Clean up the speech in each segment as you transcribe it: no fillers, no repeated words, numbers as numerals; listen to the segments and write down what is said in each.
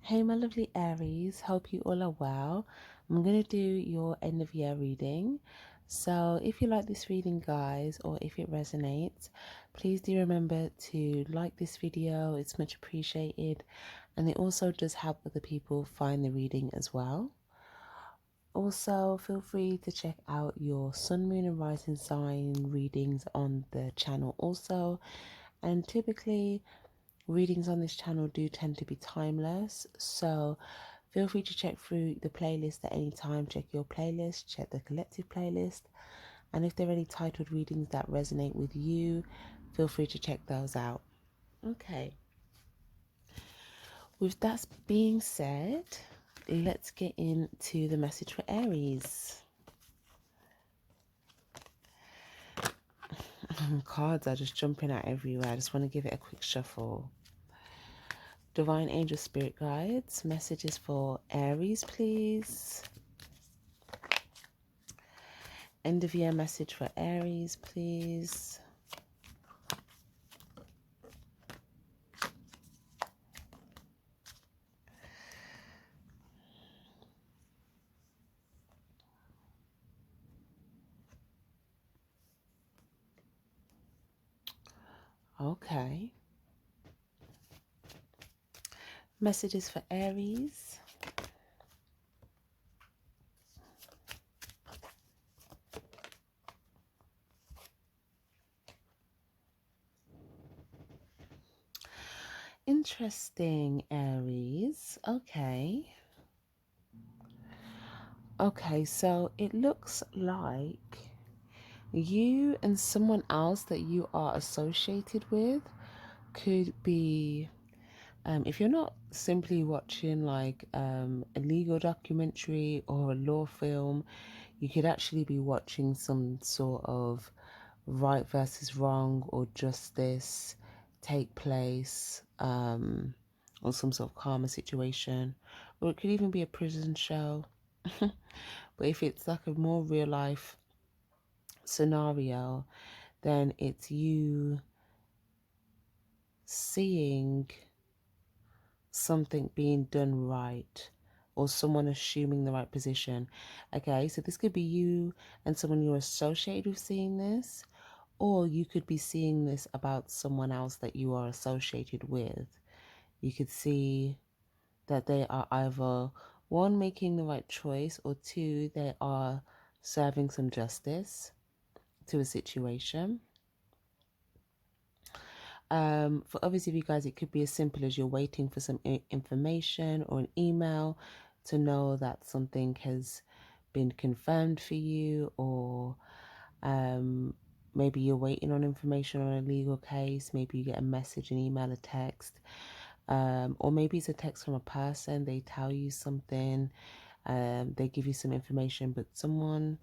Hey, my lovely Aries, hope you all are well. I'm going to do your end of year reading. So, if you like this reading, guys, or if it resonates, please do remember to like this video, it's much appreciated, and it also does help other people find the reading as well. Also, feel free to check out your sun, moon, and rising sign readings on the channel, also. And typically, readings on this channel do tend to be timeless, so feel free to check through the playlist at any time. Check your playlist, check the collective playlist, and if there are any titled readings that resonate with you, feel free to check those out. Okay, with that being said, let's get into the message for Aries. Cards are just jumping out everywhere. I just want to give it a quick shuffle. Divine Angel Spirit Guides, messages for Aries, please. End of year message for Aries, please. Okay. Messages for Aries. Interesting, Aries. Okay. Okay, so it looks like you and someone else that you are associated with could be, if you're not simply watching like a legal documentary or a law film, you could actually be watching some sort of right versus wrong or justice take place, or some sort of karma situation, or it could even be a prison show. But if it's like a more real life scenario, then it's you seeing something being done right, or someone assuming the right position. Okay, so this could be you and someone you're associated with seeing this, or you could be seeing this about someone else that you are associated with. You could see that they are either, one, making the right choice, or two, they are serving some justice to a situation. For others of you guys, it could be as simple as you're waiting for some information or an email to know that something has been confirmed for you, or maybe you're waiting on information on a legal case. Maybe you get a message, an email, a text, or maybe it's a text from a person. They tell you something, they give you some information, but someone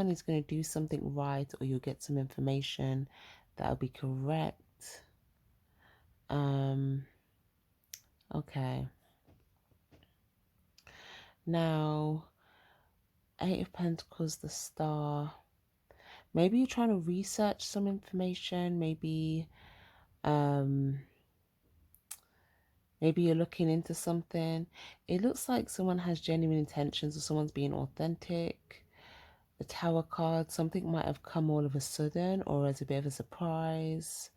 is going to do something right, or you'll get some information that'll be correct. Okay. Now, Eight of Pentacles, the Star. Maybe you're trying to research some information. Maybe you're looking into something. It looks like someone has genuine intentions, or someone's being authentic. The Tower card, something might have come all of a sudden or as a bit of a surprise.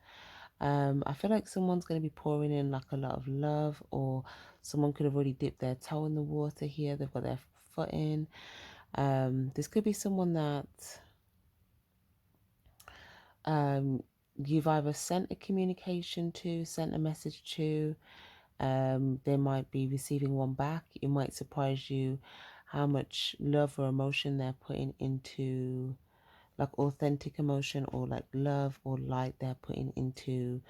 I feel like someone's going to be pouring in like a lot of love, or someone could have already dipped their toe in the water here. They've got their foot in. This could be someone that you've either sent a communication to, sent a message to. They might be receiving one back. It might surprise you how much love or emotion they're putting into, like authentic emotion, or like love or light they're putting into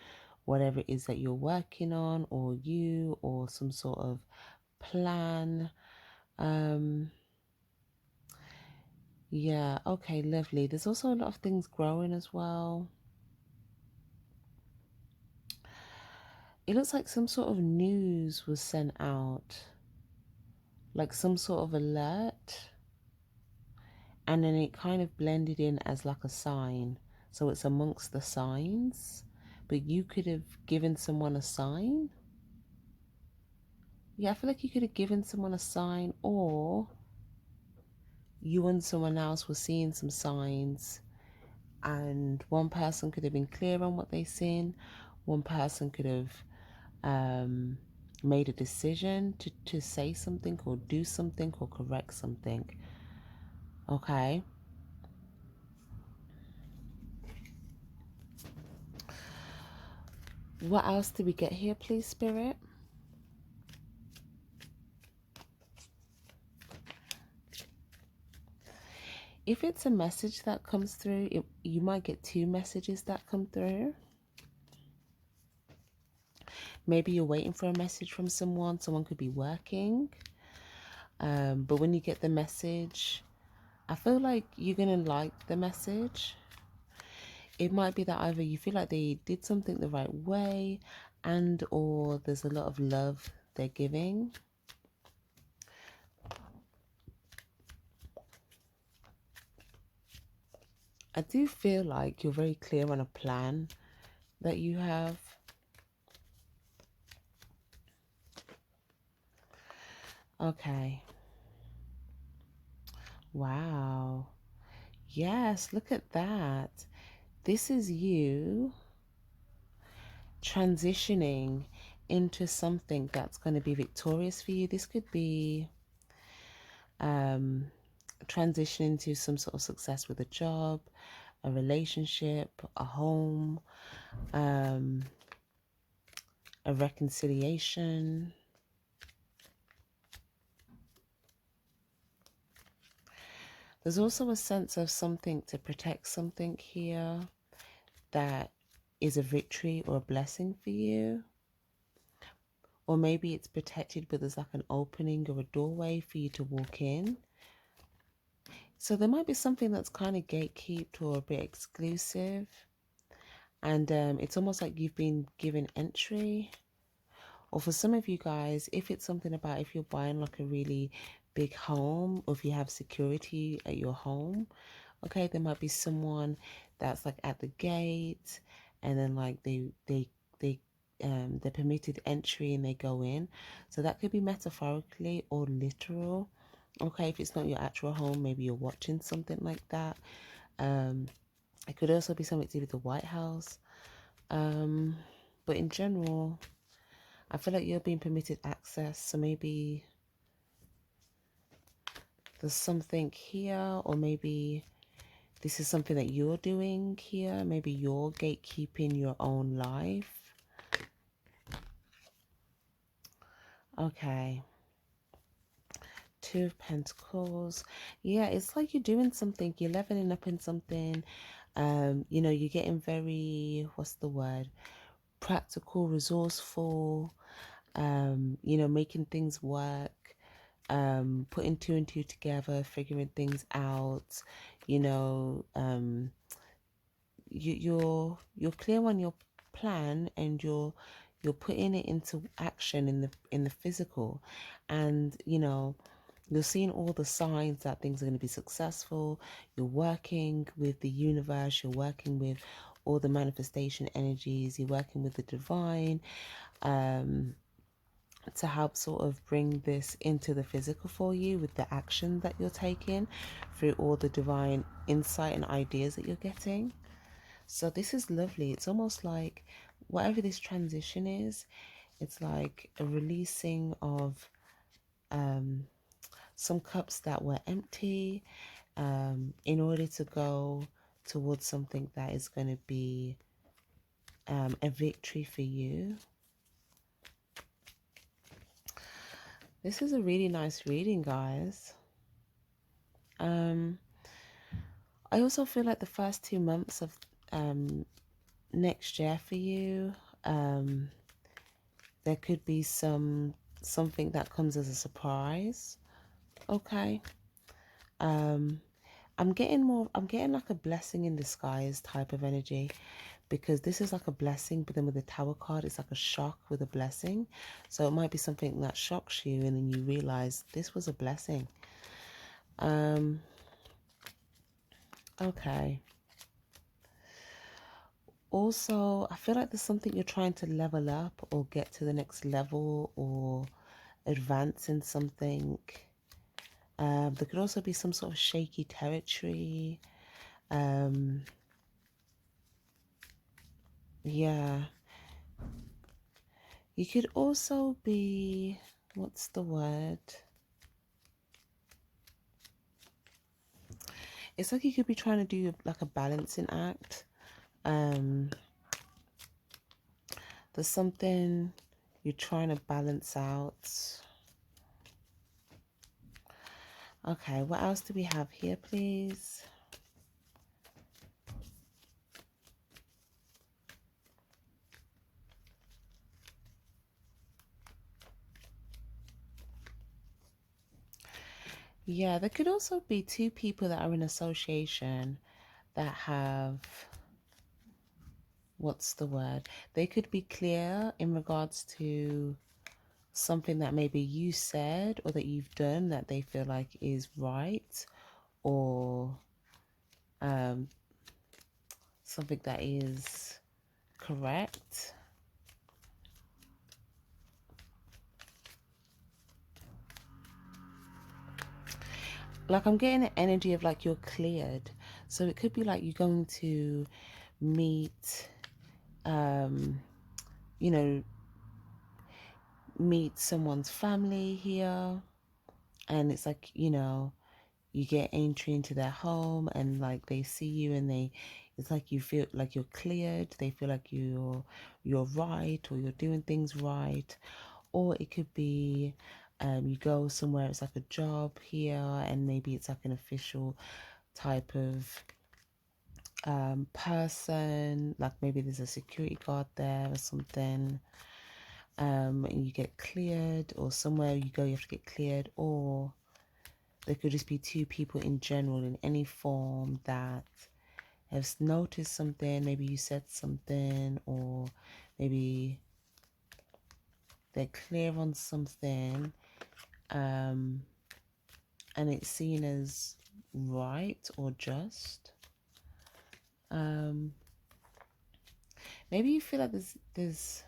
whatever it is that you're working on, or you, or some sort of plan. Yeah, okay, lovely. There's also a lot of things growing as well. It looks like some sort of news was sent out, like some sort of alert, and then it kind of blended in as like a sign. So it's amongst the signs, but you could have given someone a sign. Yeah, I feel like you could have given someone a sign, or you and someone else were seeing some signs, and one person could have been clear on what they seen. One person could have um, made a decision to say something or do something or correct something. Okay. What else did we get here, please, Spirit? If it's a message that comes through, you might get two messages that come through. Maybe you're waiting for a message from someone. Someone could be working. But when you get the message, I feel like you're going to like the message. It might be that either you feel like they did something the right way, and or there's a lot of love they're giving. I do feel like you're very clear on a plan that you have. Okay. Wow. Yes, look at that. This is you transitioning into something that's going to be victorious for you. This could be transitioning to some sort of success with a job, a relationship, a home, a reconciliation. There's also a sense of something to protect something here that is a victory or a blessing for you. Or maybe it's protected, but there's like an opening or a doorway for you to walk in. So there might be something that's kind of gatekept or a bit exclusive. And it's almost like you've been given entry. Or for some of you guys, if it's something about if you're buying like a really big home, or if you have security at your home, okay, there might be someone that's like at the gate, and then like they're permitted entry and they go in. So that could be metaphorically or literal. Okay, if it's not your actual home, maybe you're watching something like that. It could also be something to do with the White House. But in general, I feel like you're being permitted access. So maybe there's something here, or maybe this is something that you're doing here. Maybe you're gatekeeping your own life. Okay. Two of Pentacles. Yeah, it's like you're doing something. You're leveling up in something. You're getting very, what's the word? Practical, resourceful. Making things work. Putting two and two together, figuring things out. You know, you're clear on your plan, and you're putting it into action in the physical, and you're seeing all the signs that things are going to be successful. You're working with the universe, you're working with all the manifestation energies, you're working with the divine, to help sort of bring this into the physical for you with the action that you're taking through all the divine insight and ideas that you're getting. So this is lovely. It's almost like whatever this transition is, it's like a releasing of some cups that were empty, in order to go towards something that is going to be a victory for you. This is a really nice reading, guys. I also feel like the first 2 months of next year for you, there could be something that comes as a surprise. Okay. I'm getting like a blessing in disguise type of energy, because this is like a blessing, but then with the Tower card, it's like a shock with a blessing. So it might be something that shocks you, and then you realize this was a blessing. Okay. Also, I feel like there's something you're trying to level up or get to the next level, or advance in something. There could also be some sort of shaky territory. Yeah. You could also be, what's the word? It's like you could be trying to do like a balancing act. There's something you're trying to balance out. Okay, what else do we have here, please? Yeah, there could also be two people that are in association that have, what's the word? They could be clear in regards to something that maybe you said or that you've done that they feel like is right, or something that is correct. Like I'm getting an energy of like you're cleared. So it could be like you're going to meet, you know, meet someone's family here. And it's like, you know, you get entry into their home and like they see you and it's like you feel like you're cleared. They feel like you're right, or you're doing things right. Or it could be you go somewhere, it's like a job here, and maybe it's like an official type of person, like maybe there's a security guard there or something, and you get cleared, or somewhere you go you have to get cleared. Or there could just be two people in general in any form that have noticed something. Maybe you said something, or maybe they're clear on something, and it's seen as right or just. Maybe you feel like there's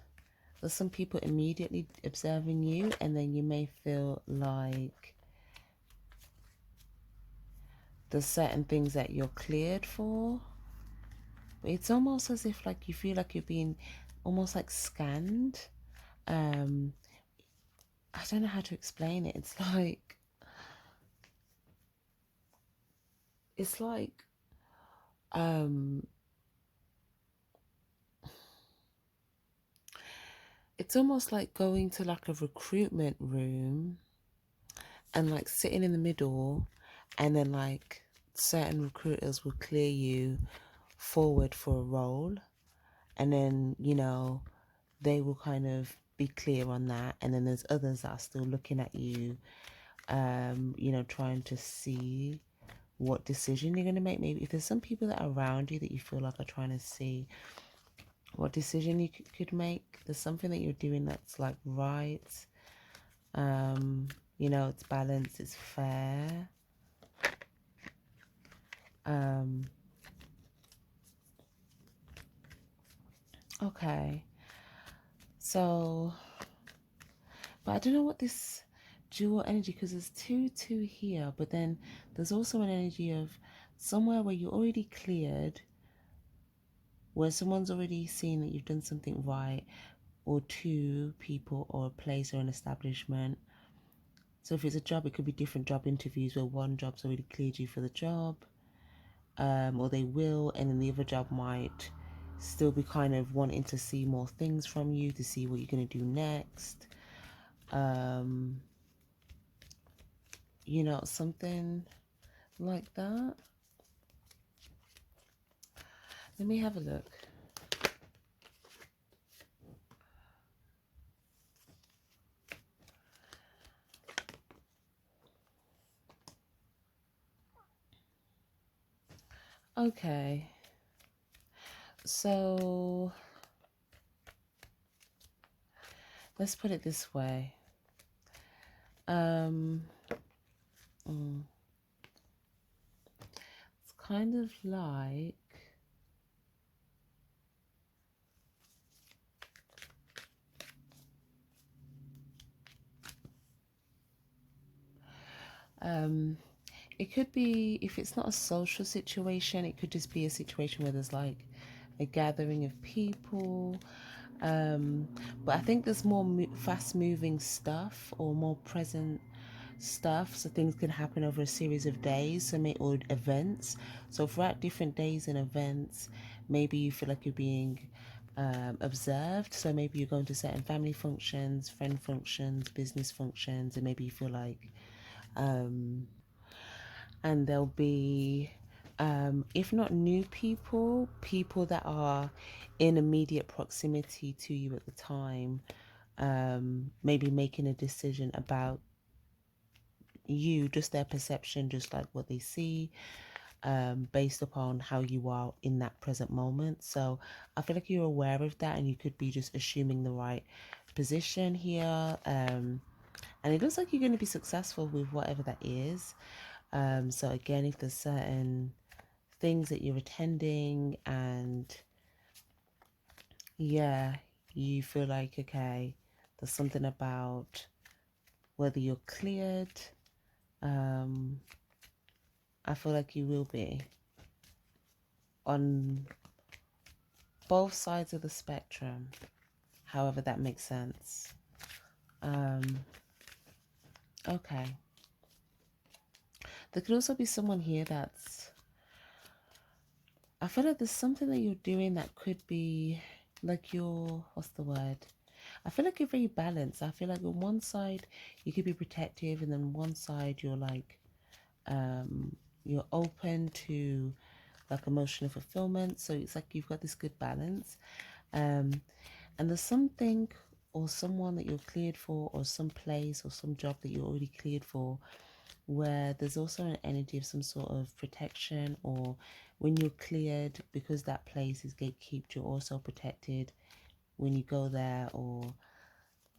some people immediately observing you, and then you may feel like there's certain things that you're cleared for. But it's almost as if like you feel like you're being almost like scanned. I don't know how to explain it. It's like it's almost like going to like a recruitment room and like sitting in the middle, and then like certain recruiters will clear you forward for a role, and then, you know, they will kind of be clear on that, and then there's others that are still looking at you, you know, trying to see what decision you're going to make. Maybe if there's some people that are around you that you feel like are trying to see what decision you could make, there's something that you're doing that's like right, you know, it's balanced, it's fair. Okay, so, but I don't know what this dual energy, because there's two here, but then there's also an energy of somewhere where you're already cleared, where someone's already seen that you've done something right, or two people or a place or an establishment. So if it's a job, it could be different job interviews where one job's already cleared you for the job, or they will, and then the other job might still be kind of wanting to see more things from you to see what you're going to do next. You know, something like that. Let me have a look. Okay. So let's put it this way. It's kind of like Um, it could be, if it's not a social situation, it could just be a situation where there's like a gathering of people. Um, but I think there's more fast moving stuff or more present stuff, so things can happen over a series of days, or events. So throughout different days and events, maybe you feel like you're being observed. So maybe you're going to certain family functions, friend functions, business functions, and maybe you feel like and there'll be if not new people, people that are in immediate proximity to you at the time, maybe making a decision about you, just their perception, just like what they see, based upon how you are in that present moment. So I feel like you're aware of that, and you could be just assuming the right position here. And it looks like you're going to be successful with whatever that is. So again, if there's certain things that you're attending, and yeah, you feel like, okay, there's something about whether you're cleared. I feel like you will be on both sides of the spectrum, however that makes sense. Okay. There could also be someone here that's, I feel like there's something that you're doing that could be like what's the word? I feel like you're very balanced. I feel like on one side you could be protective, and then one side you're like, you're open to like emotional fulfillment. So it's like you've got this good balance. And there's something or someone that you're cleared for, or some place or some job that you're already cleared for, where there's also an energy of some sort of protection, or when you're cleared, because that place is gatekept, you're also protected when you go there, or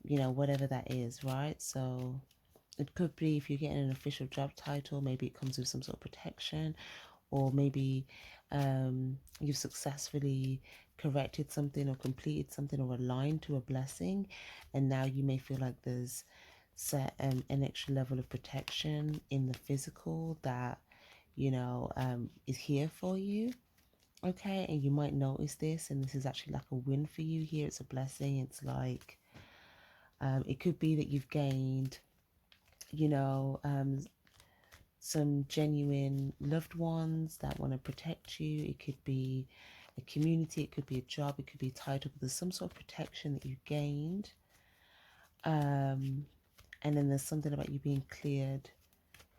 whatever that is, right? So it could be, if you're getting an official job title, maybe it comes with some sort of protection, or maybe you've successfully corrected something or completed something or aligned to a blessing, and now you may feel like there's an extra level of protection in the physical that is here for you. Okay, and you might notice this, and this is actually like a win for you here. It's a blessing. It's like it could be that you've gained some genuine loved ones that want to protect you. It could be a community, it could be a job, it could be a title, but there's some sort of protection that you gained. And then there's something about you being cleared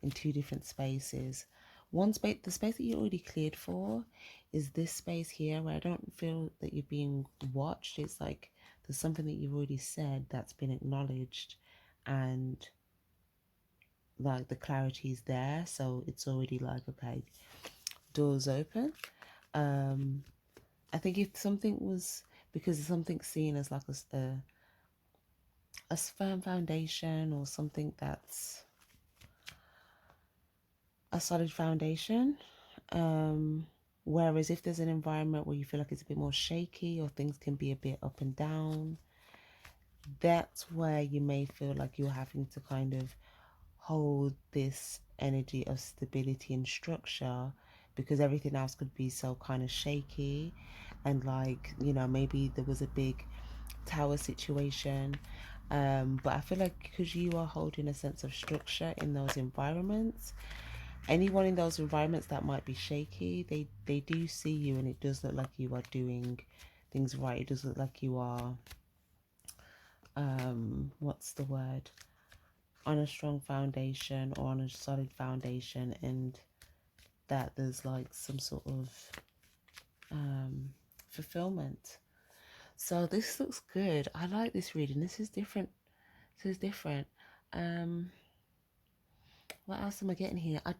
in two different spaces. One space, the space that you're already cleared for, is this space here, where I don't feel that you're being watched. It's like there's something that you've already said that's been acknowledged, and like the clarity is there, so it's already like, okay, doors open. I think if something was, because something's seen as like a firm foundation, or something that's a solid foundation, whereas if there's an environment where you feel like it's a bit more shaky, or things can be a bit up and down, that's where you may feel like you're having to kind of hold this energy of stability and structure, because everything else could be so kind of shaky. And like, maybe there was a big tower situation, but I feel like because you are holding a sense of structure in those environments, anyone in those environments that might be shaky, they do see you, and it does look like you are doing things right. It does look like you are what's the word, on a strong foundation, or on a solid foundation, and that there's like some sort of fulfillment. So this looks good. I like this reading. This is different. This is different. Um, what else am I getting here? I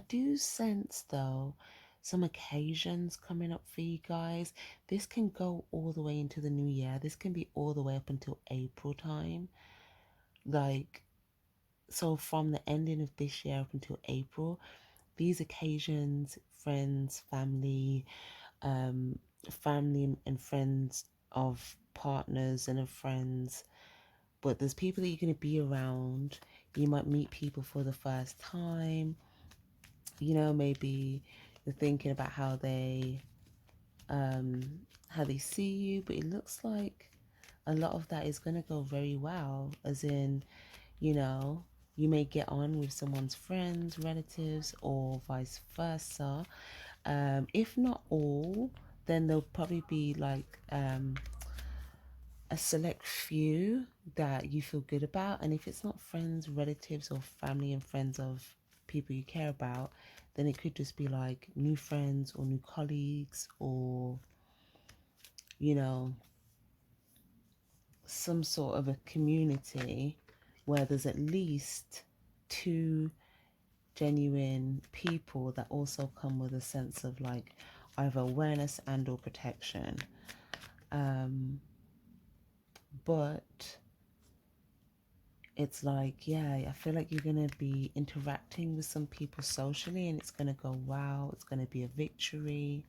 do sense though some occasions coming up for you guys. This can go all the way into the new year. This can be all the way up until April time. Like, so from the ending of this year up until April, these occasions, friends, family and friends of partners and of friends, but there's people that you're going to be around. You might meet people for the first time. You know, maybe you're thinking about how they see you, but it looks like a lot of that is going to go very well, as in, you know, you may get on with someone's friends, relatives, or vice versa. If not all, then there'll probably be like a select few that you feel good about. And if it's not friends, relatives, or family and friends of people you care about, then it could just be like new friends or new colleagues, or, you know, some sort of a community where there's at least two genuine people that also come with a sense of like either awareness and or protection. But it's like, yeah, I feel like you're going to be interacting with some people socially, and it's going to go wow, it's going to be a victory.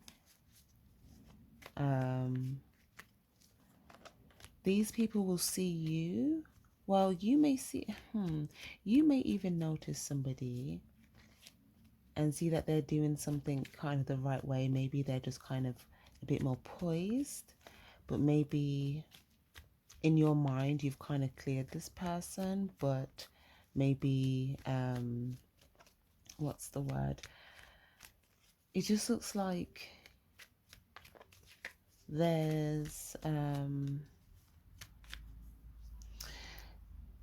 These people will see you. Well, you may see, you may even notice somebody and see that they're doing something kind of the right way. Maybe they're just kind of a bit more poised, but maybe in your mind you've kind of cleared this person, but maybe what's the word, it just looks like there's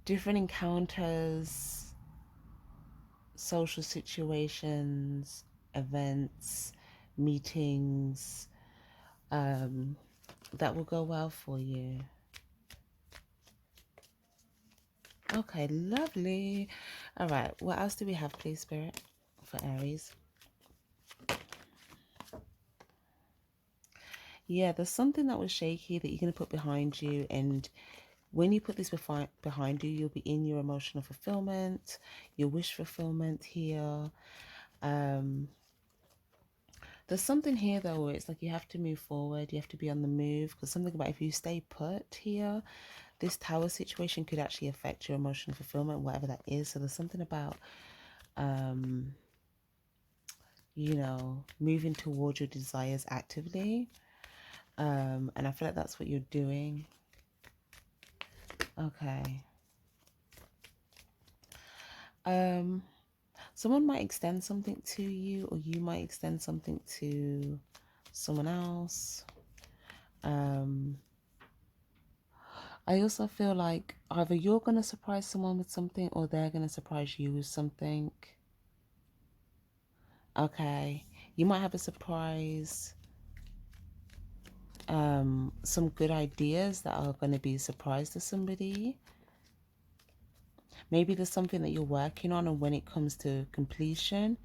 different encounters, social situations, events, meetings that will go well for you. Okay, lovely. All right, what else do we have, please, Spirit, for Aries? Yeah, there's something that was shaky that you're going to put behind you, and when you put this behind you, you'll be in your emotional fulfillment, your wish fulfillment here. There's something here, though, where it's like you have to move forward, you have to be on the move, because something about if you stay put here, this tower situation could actually affect your emotional fulfillment, whatever that is. So there's something about, you know, moving towards your desires actively. And I feel like that's what you're doing. Okay. Someone might extend something to you, or you might extend something to someone else. I also feel like either you're going to surprise someone with something, or they're going to surprise you with something. Okay. You might have a surprise, some good ideas that are going to be a surprise to somebody. Maybe there's something that you're working on, and when it comes to completion,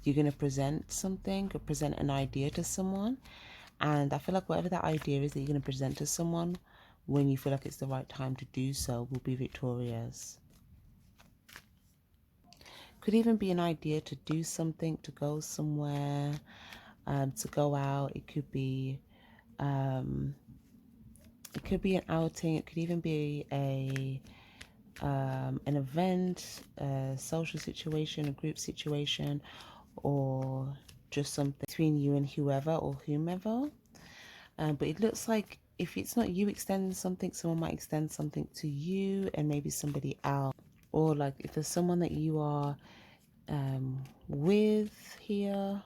you're going to present something or present an idea to someone. And I feel like whatever that idea is that you're going to present to someone, when you feel like it's the right time to do so, will be victorious. Could even be an idea to do something, to go somewhere, to go out. It could be an outing. It could even be an event, a social situation, a group situation, or just something between you and whoever or whomever. But it looks like if it's not you extending something, someone might extend something to you, and maybe somebody else. Or like if there's someone that you are with here.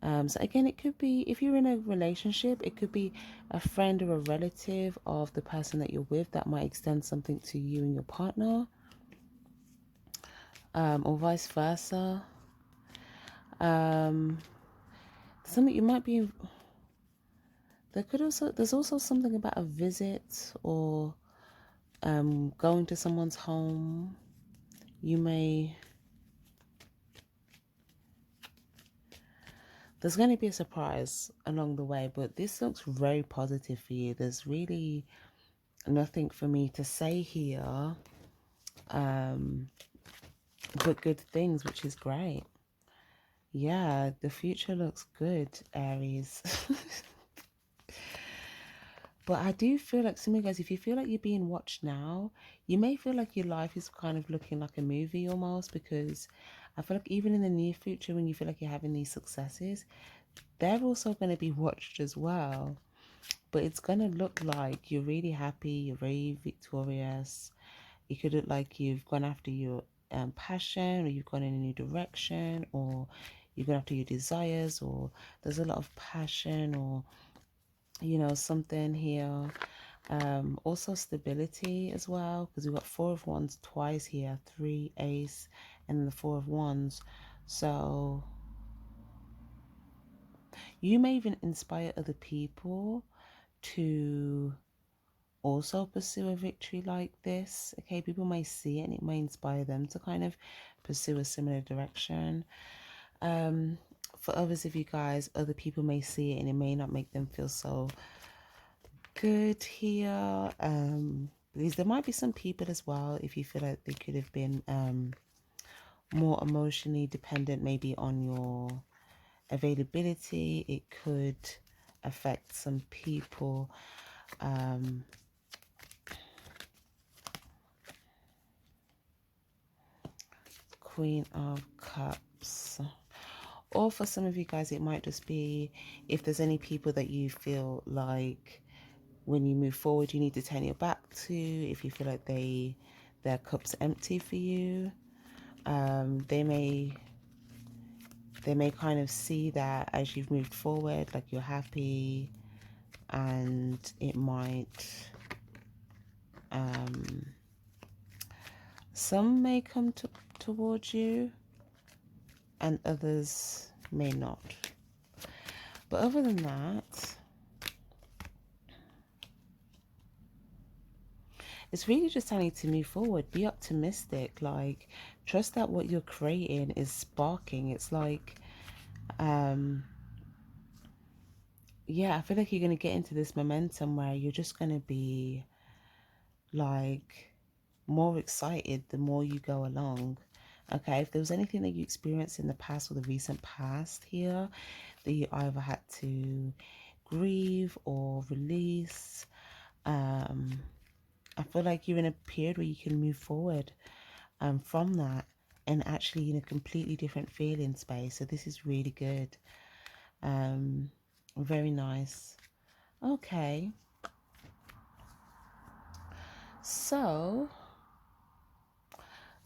So again, it could be, if you're in a relationship, it could be a friend or a relative of the person that you're with that might extend something to you and your partner, or vice versa. Something you might be, there's also something about a visit, or going to someone's home. There's going to be a surprise along the way, but this looks very positive for you. There's really nothing for me to say here, but good things, which is great. Yeah, the future looks good, Aries. But I do feel like, some of you guys, if you feel like you're being watched now, you may feel like your life is kind of looking like a movie almost, because I feel like even in the near future, when you feel like you're having these successes, they're also going to be watched as well. But it's going to look like you're really happy, you're very victorious. It could look like you've gone after your passion, or you've gone in a new direction, or you've gone after your desires, or there's a lot of passion, or, you know, something here. Also stability as well, because we've got 4 of Wands twice here, 3 ace, and then the 4 of Wands. So you may even inspire other people to also pursue a victory like this. Okay, people may see it and it may inspire them to kind of pursue a similar direction. For others of you guys, other people may see it and it may not make them feel so good here. Because there might be some people as well, if you feel like they could have been more emotionally dependent maybe on your availability, it could affect some people. Queen of Cups. Or for some of you guys, it might just be, if there's any people that you feel like when you move forward you need to turn your back to, if you feel like their cup's empty for you, they may kind of see that as you've moved forward, like you're happy, and it might some may come towards you and others may not. But other than that, it's really just telling you to move forward, be optimistic, like trust that what you're creating is sparking. It's like, yeah, I feel like you're going to get into this momentum where you're just going to be like more excited the more you go along. Okay, if there was anything that you experienced in the past or the recent past here that you either had to grieve or release, I feel like you're in a period where you can move forward from that, and actually in a completely different feeling space. So this is really good. Very nice. Okay. So,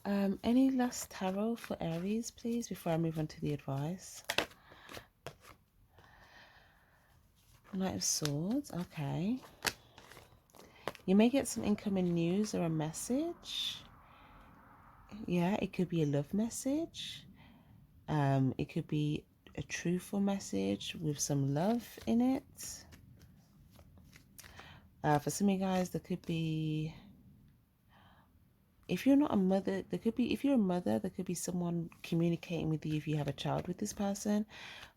any last tarot for Aries, please, before I move on to the advice? Knight of Swords. Okay. You may get some incoming news or a message. Yeah, it could be a love message. It could be a truthful message with some love in it. For some of you guys, there could be, if you're not a mother, there could be, if you're a mother, there could be someone communicating with you if you have a child with this person.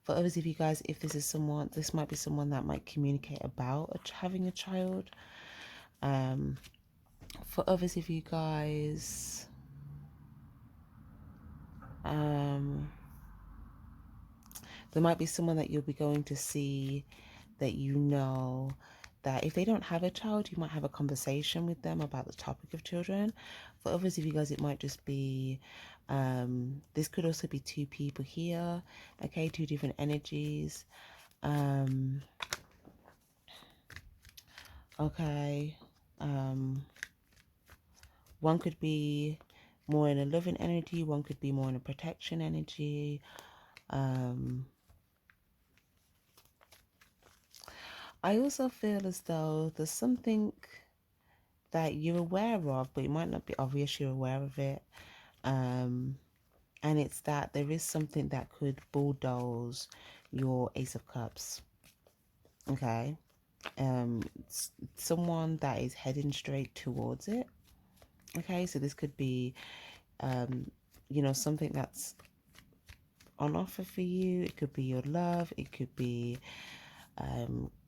For others of you guys, if this is someone, this might be someone that might communicate about having a child. For others of you guys, there might be someone that you'll be going to see that you know that if they don't have a child, you might have a conversation with them about the topic of children. For others of you guys, it might just be, this could also be 2 people here, okay, 2 different energies. Okay, one could be more in a loving energy, one could be more in a protection energy. I also feel as though there's something that you're aware of, but it might not be obvious you're aware of it. And it's that there is something that could bulldoze your Ace of Cups. Okay. Someone that is heading straight towards it. Okay, so this could be, you know, something that's on offer for you. It could be your love. It could be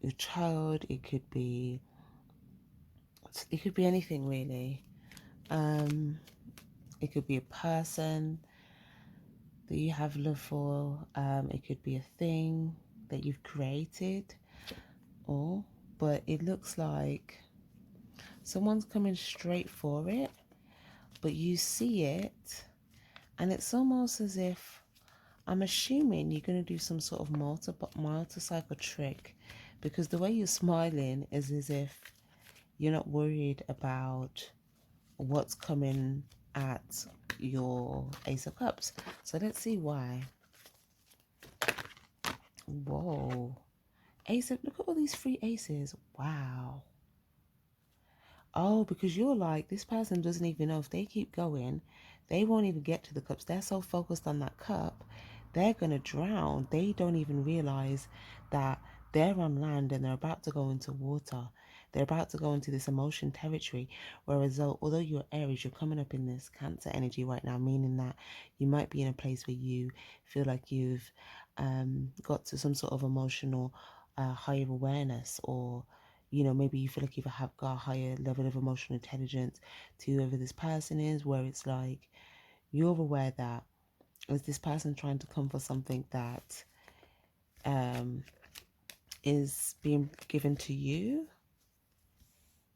your child. It could be anything really. It could be a person that you have love for. It could be a thing that you've created, or but it looks like someone's coming straight for it, but you see it, and it's almost as if, I'm assuming you're going to do some sort of motorcycle trick, because the way you're smiling is as if you're not worried about what's coming at your Ace of Cups. So let's see why. Whoa. Look at all these free aces. Wow. Oh, because you're like, this person doesn't even know if they keep going, they won't even get to the cups. They're so focused on that cup, they're going to drown. They don't even realize that they're on land and they're about to go into water. They're about to go into this emotion territory. Whereas although you're Aries, you're coming up in this Cancer energy right now, meaning that you might be in a place where you feel like you've got to some sort of emotional higher awareness, or maybe you feel like have got a higher level of emotional intelligence to whoever this person is, where it's like you're aware that is this person trying to come for something that is being given to you.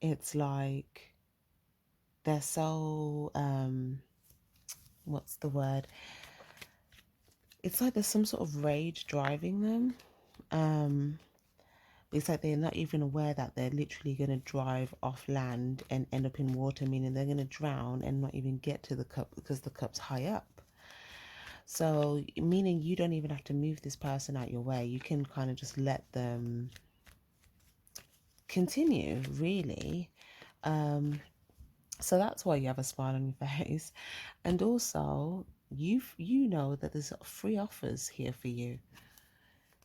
It's like they're so what's the word? It's like there's some sort of rage driving them. It's like they're not even aware that they're literally going to drive off land and end up in water, meaning they're going to drown and not even get to the cup because the cup's high up. So, meaning you don't even have to move this person out your way. You can kind of just let them continue, really. So that's why you have a smile on your face. And also, you know that there's free offers here for you.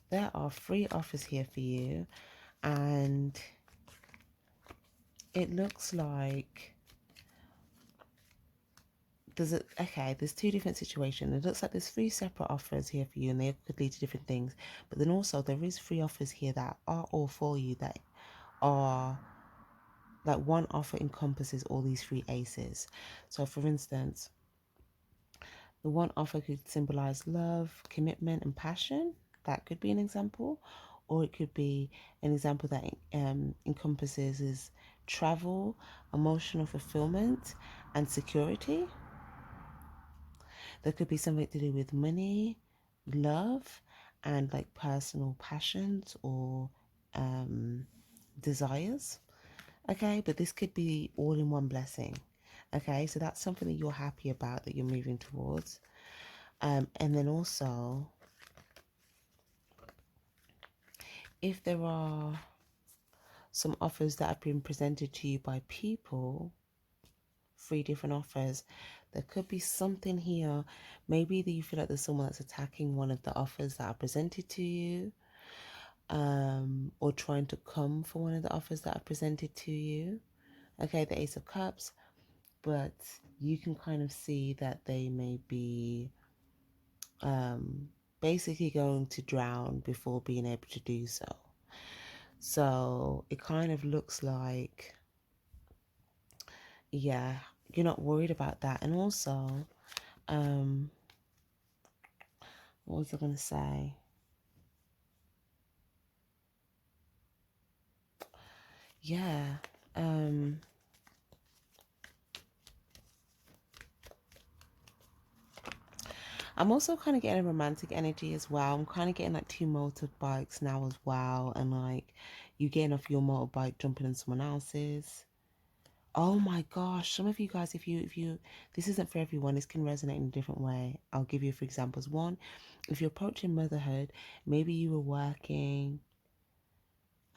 There are free offers here for you. And it looks like there's two different situations. It looks like there's three separate offers here for you, and they could lead to different things. But then also there is three offers here that are all for you, that are like one offer encompasses all these three aces. So for instance, the one offer could symbolize love, commitment, and passion. That could be an example. Or it could be an example that encompasses is travel, emotional fulfillment, and security. There could be something to do with money, love, and like personal passions or desires. Okay, but this could be all in one blessing. Okay, so that's something that you're happy about, that you're moving towards. And then also, if there are some offers that have been presented to you by people, three different offers, there could be something here. Maybe that you feel like there's someone that's attacking one of the offers that are presented to you, or trying to come for one of the offers that are presented to you. Okay, the Ace of Cups, but you can kind of see that they may be basically going to drown before being able to do so. So it kind of looks like, yeah, you're not worried about that. And also, what was I going to say? Yeah, I'm also kind of getting a romantic energy as well. I'm kind of getting like two motorbikes now as well, and like you getting off your motorbike, jumping in someone else's. Oh my gosh, some of you guys, if you this isn't for everyone, this can resonate in a different way. I'll give you a few examples. One, if you're approaching motherhood, maybe you were working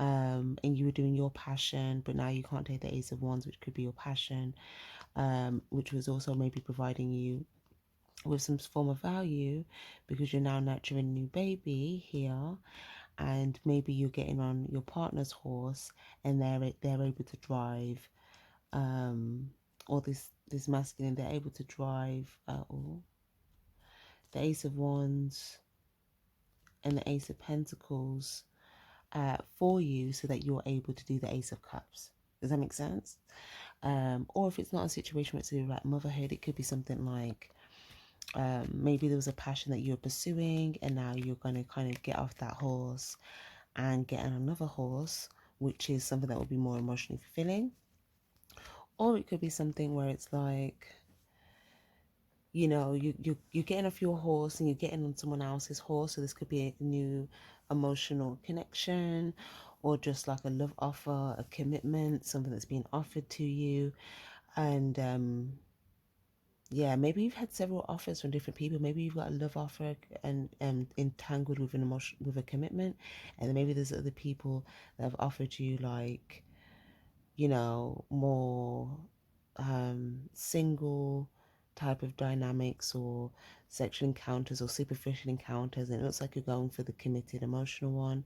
and you were doing your passion, but now you can't take the Ace of Wands, which could be your passion, which was also maybe providing you with some form of value, because you're now nurturing a new baby here, and maybe you're getting on your partner's horse and they're able to drive, or this masculine, they're able to drive the Ace of Wands and the Ace of Pentacles for you, so that you're able to do the Ace of Cups. Does that make sense? Or if it's not a situation where it's like motherhood, it could be something like maybe there was a passion that you're pursuing, and now you're going to kind of get off that horse and get on another horse which is something that will be more emotionally fulfilling. Or it could be something where it's like, you know, you're getting off your horse and you're getting on someone else's horse. So this could be a new emotional connection, or just like a love offer, a commitment, something that's being offered to you. And yeah, maybe you've had several offers from different people. Maybe you've got a love offer and entangled with an emotion, with a commitment, and then maybe there's other people that have offered you, like, you know, more single type of dynamics, or sexual encounters, or superficial encounters, and it looks like you're going for the committed emotional one.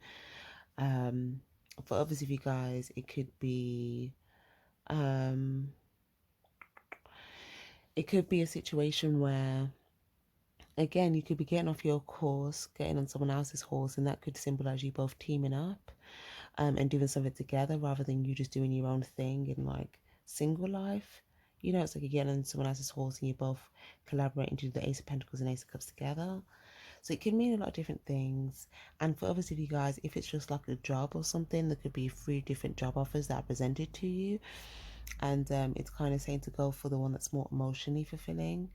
For others of you guys, it could be um, a situation where, again, you could be getting off your horse, getting on someone else's horse, and that could symbolize you both teaming up and doing something together, rather than you just doing your own thing in like single life. You know, it's like you're getting on someone else's horse and you're both collaborating to do the Ace of Pentacles and Ace of Cups together. So it can mean a lot of different things. And for others of you guys, if it's just like a job or something, there could be 3 different job offers that are presented to you. And it's kind of saying to go for the one that's more emotionally fulfilling.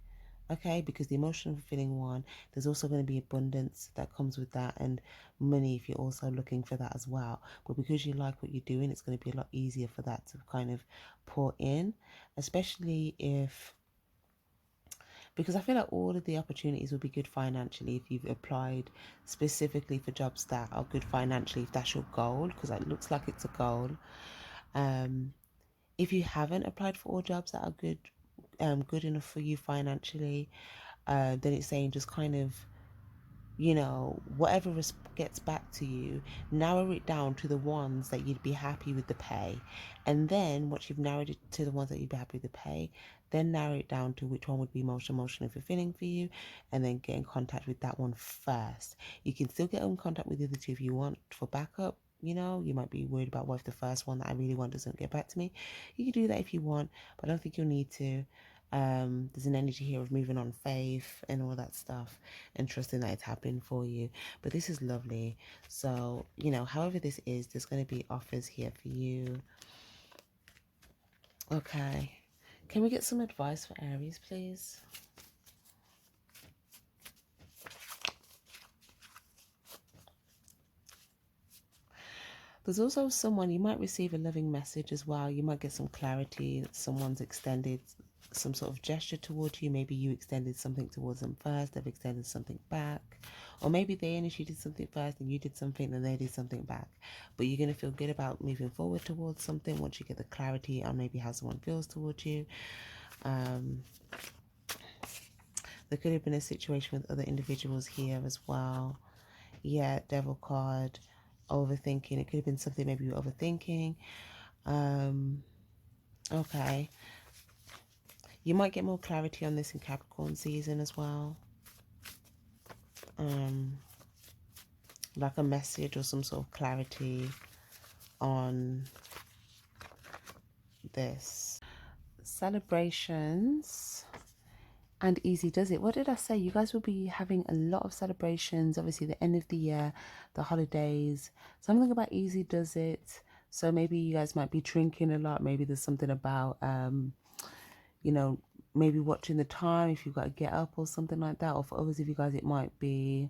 Okay, because the emotional fulfilling one, there's also going to be abundance that comes with that, and money if you're also looking for that as well. But because you like what you're doing, it's going to be a lot easier for that to kind of pour in, especially if, because I feel like all of the opportunities will be good financially if you've applied specifically for jobs that are good financially, if that's your goal, because it looks like it's a goal. If you haven't applied for all jobs that are good enough for you financially, then it's saying just kind of, you know, whatever gets back to you, narrow it down to the ones that you'd be happy with the pay. And then once you've narrowed it to the ones that you'd be happy with the pay, then narrow it down to which one would be most emotionally fulfilling for you, and then get in contact with that one first. You can still get in contact with the other two if you want for backup. You know, you might be worried about what if the first one that I really want doesn't get back to me. You can do that if you want, but I don't think you'll need to. There's an energy here of moving on faith and all that stuff, and trusting that it's happening for you. But this is lovely. So, you know, however this is, there's going to be offers here for you. Okay. Can we get some advice for Aries, please? There's also someone, you might receive a loving message as well. You might get some clarity. Someone's extended some sort of gesture towards you. Maybe you extended something towards them first, they've extended something back. Or maybe they initiated something first and you did something and they did something back. But you're going to feel good about moving forward towards something once you get the clarity on maybe how someone feels towards you. There could have been a situation with other individuals here as well. Yeah, Devil card, overthinking. It could have been something maybe you're overthinking. Okay. You might get more clarity on this in Capricorn season as well. Like a message or some sort of clarity on this. Celebrations and easy does it. What did I say? You guys will be having a lot of celebrations. Obviously, the end of the year, the holidays. Something about easy does it. So maybe you guys might be drinking a lot. Maybe there's something about, you know, maybe watching the time if you've got to get up or something like that. Or for others of you guys, it might be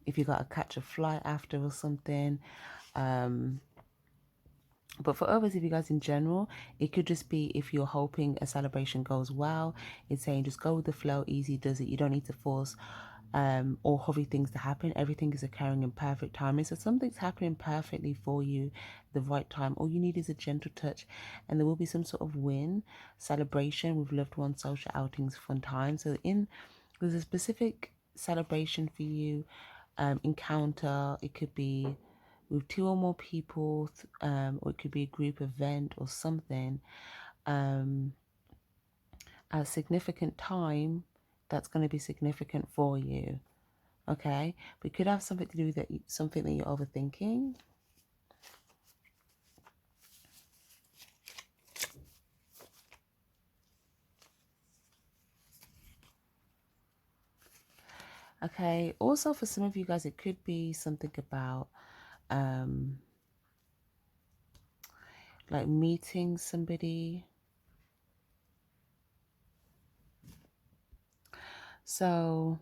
if you've got to catch a flight after or something. But for others of you guys in general, it could just be if you're hoping a celebration goes well. It's saying just go with the flow, easy does it. You don't need to force or hurry things to happen. Everything is occurring in perfect timing. So something's happening perfectly for you, the right time. All you need is a gentle touch, and there will be some sort of win, celebration with loved ones, social outings, fun times. So there's a specific celebration for you, encounter. It could be with 2 or more people, or it could be a group event or something, at a significant time that's going to be significant for you. Okay, but it could have something to do with something that you're overthinking. Okay, also for some of you guys, it could be something about like meeting somebody. So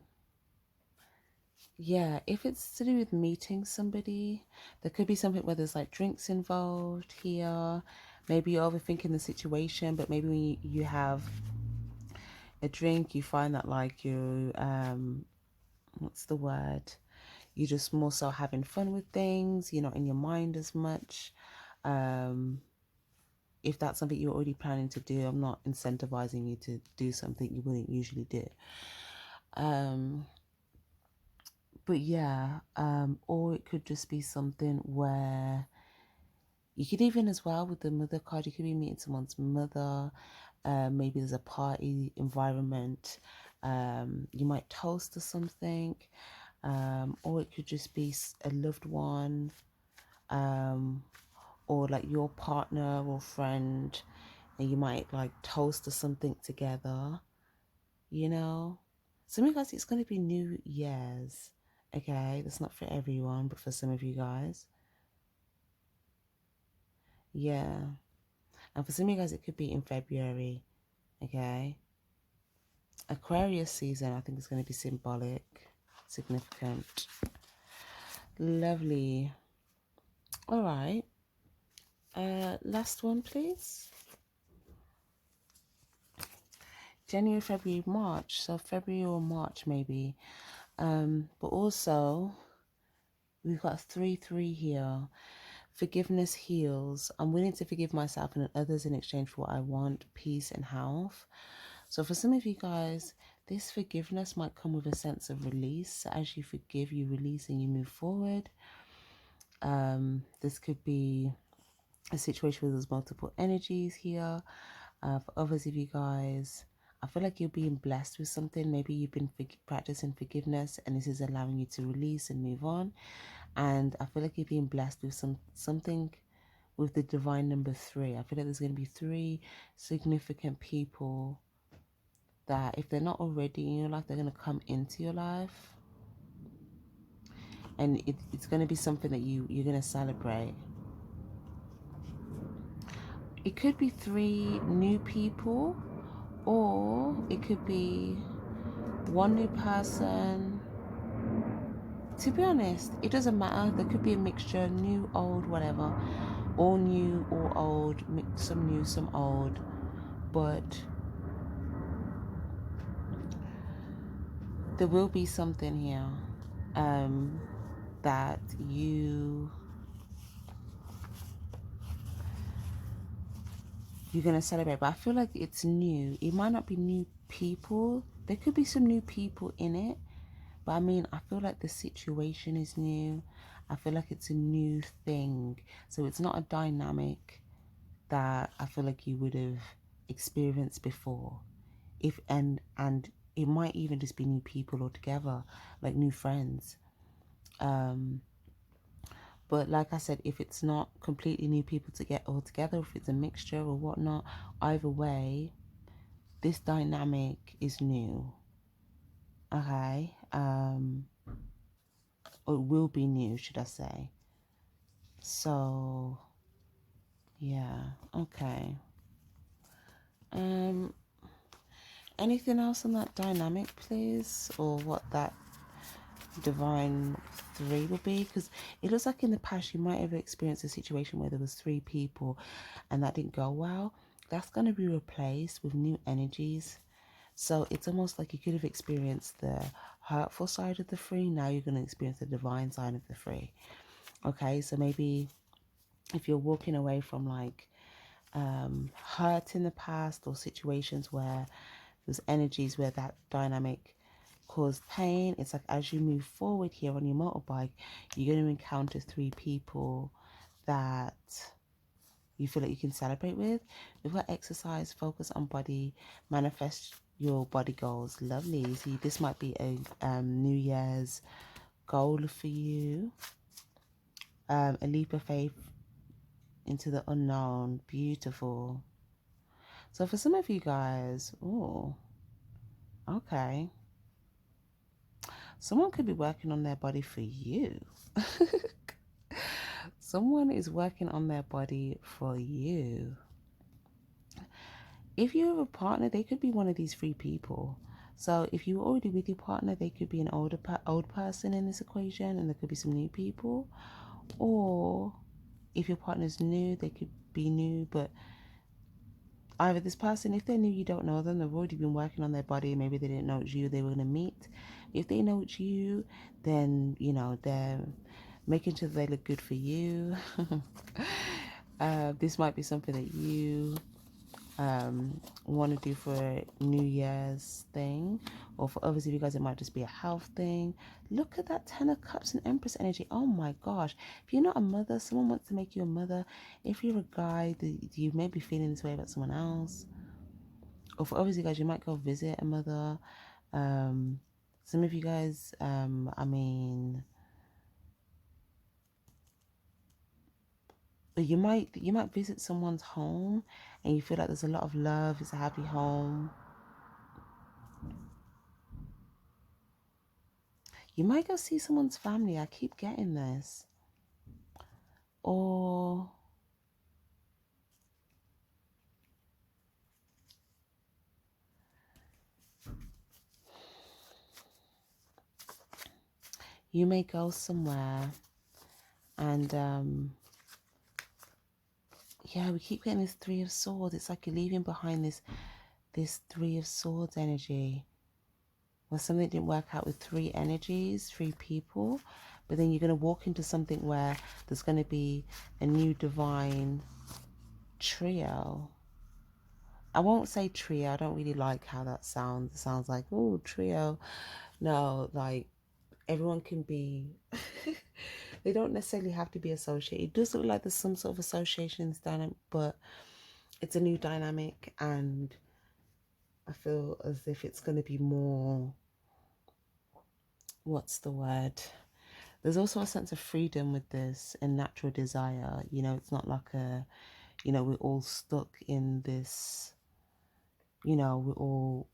yeah, if it's to do with meeting somebody, there could be something where there's like drinks involved here. Maybe you're overthinking the situation, but maybe when you have a drink, you find that like you, what's the word? You're just more so having fun with things. You're not in your mind as much. If that's something you're already planning to do, I'm not incentivizing you to do something you wouldn't usually do. But yeah, or it could just be something where you could even as well with the mother card, you could be meeting someone's mother. Maybe there's a party environment. You might toast or something. Or it could just be a loved one. Or like your partner or friend, and you might like toast or something together, you know. Some of you guys, it's going to be New Year's. Okay, that's not for everyone, but for some of you guys, yeah. And for some of you guys, it could be in February. Okay, Aquarius season, I think, is going to be symbolic, significant. Lovely. All right. Last one, please. January, February, March. So February or March, maybe. But also, we've got 3-3 here. Forgiveness heals. I'm willing to forgive myself and others in exchange for what I want, peace and health. So for some of you guys, this forgiveness might come with a sense of release. So as you forgive, you release and you move forward. This could be a situation where there's multiple energies here. For others of you guys, I feel like you're being blessed with something. Maybe you've been practicing forgiveness and this is allowing you to release and move on. And I feel like you're being blessed with something with the divine number 3. I feel like there's going to be 3 significant people that if they're not already in your life, they're going to come into your life. And it's going to be something that you're going to celebrate. It could be 3 new people, or it could be 1 new person. To be honest, it doesn't matter. There could be a mixture, new, old, whatever. All new, all old, some new, some old. But there will be something here that you're going to celebrate. But I feel like it's new. It might not be new people. There could be some new people in it. But I mean, I feel like the situation is new. I feel like it's a new thing. So it's not a dynamic that I feel like you would have experienced before. And it might even just be new people altogether, like new friends. But like I said, if it's not completely new people to get all together, if it's a mixture or whatnot, either way, this dynamic is new. Okay. Or it will be new, should I say. So yeah, okay. Anything else on that dynamic, please? Or what that divine 3 will be? Because it looks like in the past you might have experienced a situation where there was 3 people and that didn't go well. That's going to be replaced with new energies. So it's almost like you could have experienced the hurtful side of the 3. Now you're going to experience the divine side of the 3. Okay, so maybe if you're walking away from like hurt in the past, or situations where there's energies where that dynamic caused pain, it's like as you move forward here on your motorbike, you're going to encounter 3 people that you feel like you can celebrate with. We've got exercise, focus on body, manifest your body goals. Lovely. See, this might be a New Year's goal for you. A leap of faith into the unknown. Beautiful. So for some of you guys, oh, okay. Someone could be working on their body for you. Someone is working on their body for you. If you have a partner, they could be one of these three people. So if you're already with your partner, they could be an old person in this equation, and there could be some new people. Or if your partner's new, they could be new, but either this person, if they're new, you don't know them, they've already been working on their body, maybe they didn't know it's you they were going to meet. If they know it's you, then they're making sure that they look good for you. This might be something that you want to do for a New Year's thing, or for others of you guys it might just be a health thing. Look at that 10 of Cups and Empress energy. Oh my gosh, if you're not a mother, someone wants to make you a mother. If you're a guy, you may be feeling this way about someone else, or for others of you guys, you might go visit a mother. Some of you guys, you might visit someone's home and you feel like there's a lot of love, it's a happy home. You might go see someone's family. I keep getting this. Or you may go somewhere and yeah, we keep getting this Three of Swords. It's like you're leaving behind this Three of Swords energy, where something didn't work out with three energies, three people, but then you're going to walk into something where there's going to be a new divine trio. I won't say trio. I don't really like how that sounds. It sounds like, oh, trio. No, like everyone can be they don't necessarily have to be associated. It does look like there's some sort of associations dynamic, but it's a new dynamic, and I feel as if it's going to be more, what's the word, there's also a sense of freedom with this and natural desire. It's not like we're all stuck in this, we're all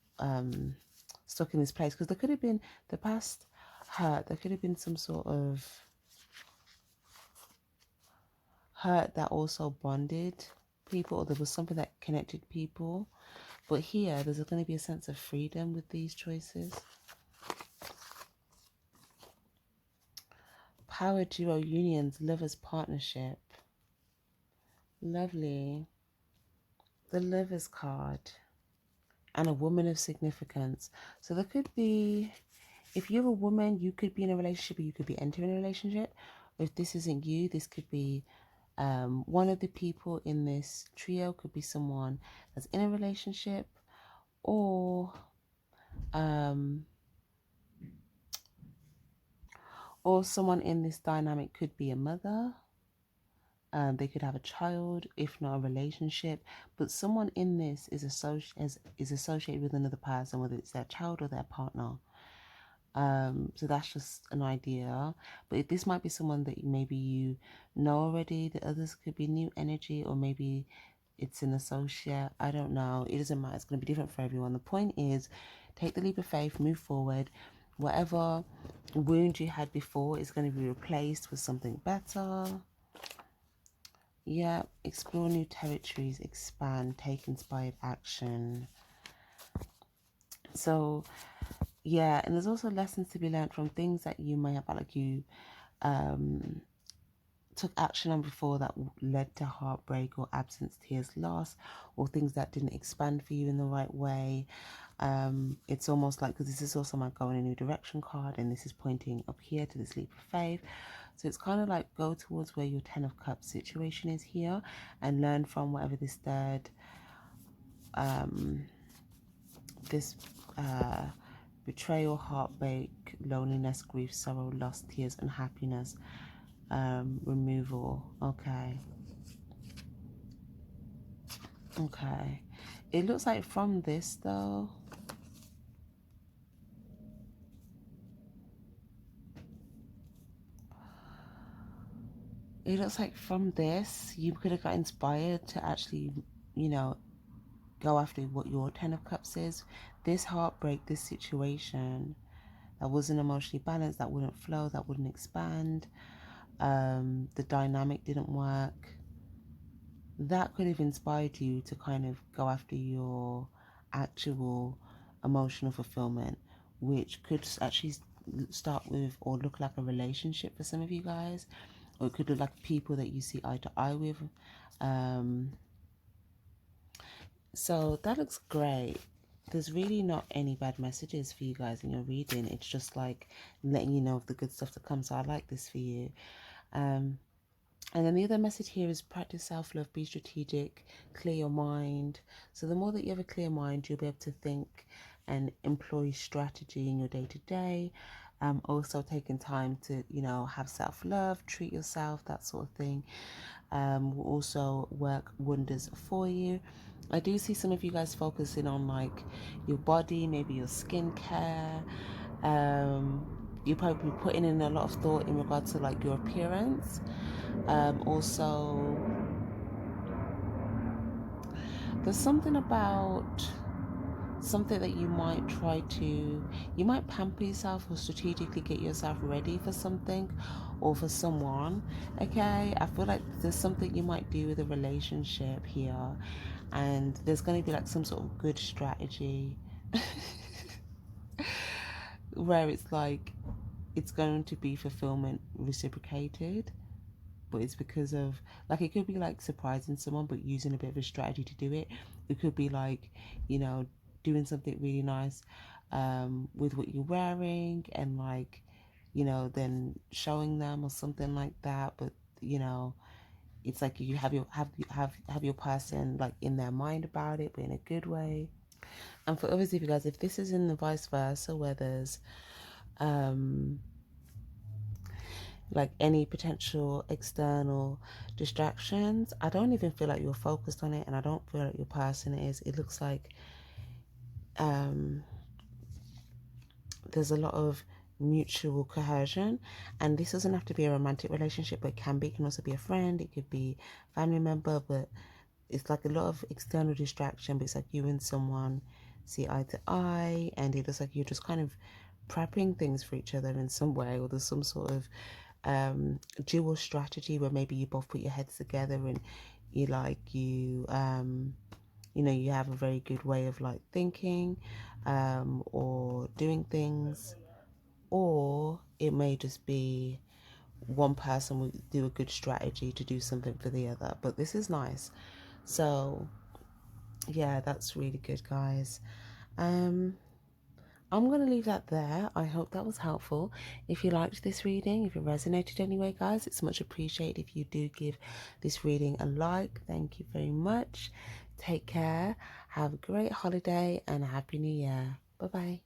stuck in this place, because there could have been the past hurt, there could have been some sort of hurt that also bonded people, or there was something that connected people. But here there's going to be a sense of freedom with these choices. Power duo unions, lovers partnership. Lovely. The Lovers card and a woman of significance. So there could be, if you're a woman, you could be in a relationship, or you could be entering a relationship. If this isn't you, this could be one of the people in this trio could be someone that's in a relationship, or someone in this dynamic could be a mother. They could have a child, if not a relationship, but someone in this is associated with another person, whether it's their child or their partner. So that's just an idea, but this might be someone that maybe you know already. The others could be new energy, or maybe it's an associate. I don't know. It doesn't matter. It's going to be different for everyone. The point is, take the leap of faith, move forward. Whatever wound you had before is going to be replaced with something better. Yeah, explore new territories, expand, take inspired action. So yeah, and there's also lessons to be learned from things that you may have felt like you took action on before that led to heartbreak or absence, tears, loss, or things that didn't expand for you in the right way. It's almost like, because this is also my go in a new direction card, and this is pointing up here to this leap of faith. So it's kind of like go towards where your 10 of Cups situation is here, and learn from whatever this third betrayal, heartbreak, loneliness, grief, sorrow, loss, tears, unhappiness, removal. Okay. It looks like from this though, you could have got inspired to actually, go after what your 10 of Cups is. This heartbreak, this situation that wasn't emotionally balanced, that wouldn't flow, that wouldn't expand. the dynamic didn't work, that could have inspired you to kind of go after your actual emotional fulfillment, which could actually start with or look like a relationship for some of you guys, or it could look like people that you see eye to eye with. So that looks great. There's really not any bad messages for you guys in your reading. It's just like letting you know of the good stuff to come. So I like this for you. And then the other message here is practice self-love, be strategic, clear your mind. So the more that you have a clear mind, you'll be able to think and employ strategy in your day-to-day. Also taking time to, have self-love, treat yourself, that sort of thing, will also work wonders for you. I do see some of you guys focusing on like your body, maybe your skincare. You're probably putting in a lot of thought in regards to like your appearance. Also, there's something about something that you might you might pamper yourself or strategically get yourself ready for something or for someone. Okay, I feel like there's something you might do with a relationship here, and there's going to be like some sort of good strategy where it's like it's going to be fulfillment reciprocated, but it's because of like it could be like surprising someone but using a bit of a strategy to do it. It could be like, doing something really nice with what you're wearing, and like, then showing them or something like that. But it's like you have your person like in their mind about it, but in a good way. And for others of you guys, if this is in the vice versa, where there's like any potential external distractions, I don't even feel like you're focused on it, and I don't feel like your person is. It looks like there's a lot of mutual cohesion, and this doesn't have to be a romantic relationship, but it can also be a friend, it could be a family member, but it's like a lot of external distraction, but it's like you and someone see eye to eye, and it looks like you're just kind of prepping things for each other in some way, or there's some sort of dual strategy where maybe you both put your heads together and you have a very good way of like thinking or doing things, or it may just be one person will do a good strategy to do something for the other. But this is nice. So yeah, that's really good, guys. I'm going to leave that there. I hope that was helpful. If you liked this reading, if it resonated anyway, guys, it's much appreciated if you do give this reading a like. Thank you very much. Take care. Have a great holiday and a happy new year. Bye-bye.